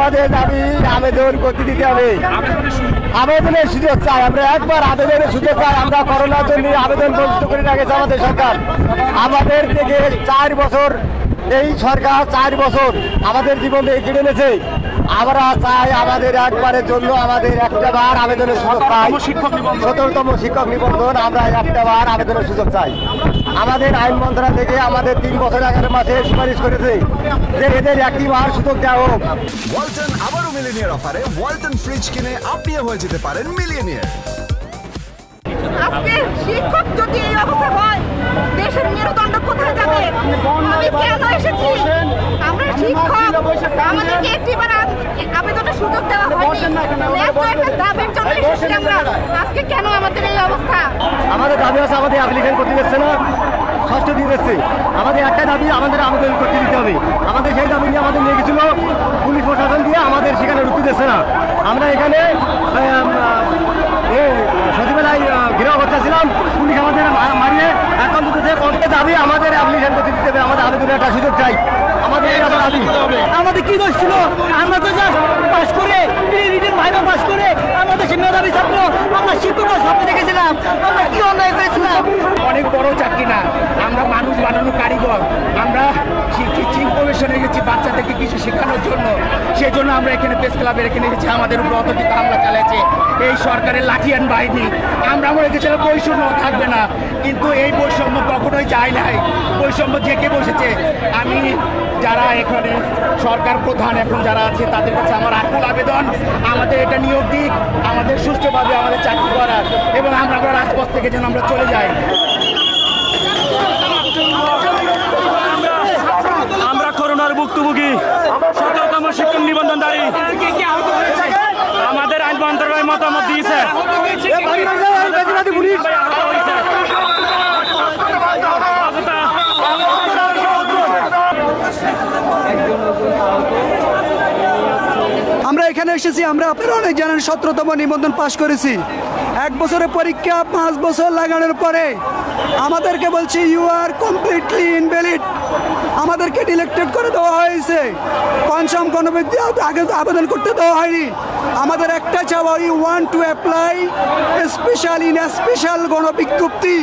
আমাদের দাবি আবেদন করতে দিতে হবে। আবেদনের সুযোগ চাই, আমরা একবার আবেদনের সুযোগ চাই। আমরা করোনার জন্য আবেদন বঞ্চিত করে রেখেছে আমাদের সরকার। আমাদের থেকে 4 বছর এই সরকার 4 বছর আমাদের জীবনে কেড়ে নিয়েছে। আমরা চাই আমাদের একবারের জন্য আমাদের একটা বার আবেদনের সুযোগ চাই। 17তম শিক্ষক নিবন্ধন আমরা একটা বার আবেদনের সুযোগ চাই। আমাদের আইন মন্ত্রণালয় থেকে আমাদের 3 বছর 11 মাসে সুপারিশ করেছে যে এদের একটি বার সুযোগ দেওয়া হোক। ওয়ালটন আবারও মিলিয়নিয়ার অফারে ওয়ালটন ফ্রিজ কিনে আপনিও হয়ে যেতে পারেন মিলিয়নিয়ার। আজকে শিক্ষক যদি এই অবস্থা হয়, দেশের মেরুদণ্ড কোথায় যাবে? আমি কেন এসেছি? আমরা শিক্ষক, আমাদেরকে একটিবার আবেদনের সুযোগ দেওয়া হয়নি। একটা দাবির জন্য এসেছি আমরা। আজকে কেন আমাদের এই অবস্থা? আমাদের দাবি আছে, আমাদের অ্যাপ্লিকেশন করতে দিচ্ছে না, ষষ্ঠ দিয়ে দিচ্ছে। আমাদের একটা দাবি, আমাদের আবেদন করতে দিতে হবে। আমাদের সেই দাবি নিয়ে আমাদের নিয়ে গেছিল পুলিশ প্রশাসন দিয়ে, আমাদের সেখানে ঢুকতে দিচ্ছে না। আমরা এখানে সচিবালয় ঘেরাও করতেছিলাম, পুলিশ আমাদের মারিয়ে এখন দুটো দাবি আমাদের অ্যাপ্লিকেশন করতে দিতে হবে। আমাদের আবেদনের একটা সুযোগ চাই। আমাদের আমাদের কি দোষ ছিল? আমরা তো জাস্ট পাস করে ভাইবা পাস করে আমাদের সে মেধাবী ছাত্র, আমরা শিক্ষক স্বপ্ন দেখেছিলাম। আমরা কি অন্যায় করেছিলাম? অনেক বড় চাকরি না, আমরা মানুষ বানানো কারিগর। আমরা ইনফরমেশনে গেছি বাচ্চাদেরকে কিছু শেখানোর জন্য। সেই জন্য আমরা এখানে প্রেস ক্লাবের এখানে গেছি। আমাদের উপর অতর্কিত হামলা চালাচ্ছে এই সরকারের লাঠিয়ান বাহিনী। আমরা মনে গেছিলাম বৈষম্য থাকবে না, কিন্তু এই বৈষম্য কখনোই যায় নাই। বৈষম্য জেঁকে বসেছে। আমি যারা এখানে সরকার প্রধান এখন যারা আছে তাদের কাছে আমার আকুল আবেদন, আমাদের এটা নিয়োগ দিক, আমাদের সুষ্ঠুভাবে আমাদের চাকরি করার, এবং আমরা রাজপথ থেকে যেন আমরা চলে যাই। আমরা করোনার ভুক্তভোগী 17তম শিক্ষক নিবন্ধনধারী। আমাদের আইন মন্ত্রণালয় মতামত দিয়েছে। আমরা এখানে এসেছি, আমরা আপনারা অনেক জানেন 17তম নিবন্ধন পাশ করেছি। 1 বছরের পরীক্ষা 5 বছর লাগানোর পরে আমাদেরকে বলছে ইউ আর কমপ্লিটলি ইনভ্যালিড। আমাদেরকে ডিলেক্টেড করে দেওয়া হয়েছে। পঞ্চম কোনো ব্যক্তি আগে আবেদন করতে দেওয়া হয়নি। আমাদের একটা চাওয়া, you want to apply special গণবিজ্ঞপ্তি।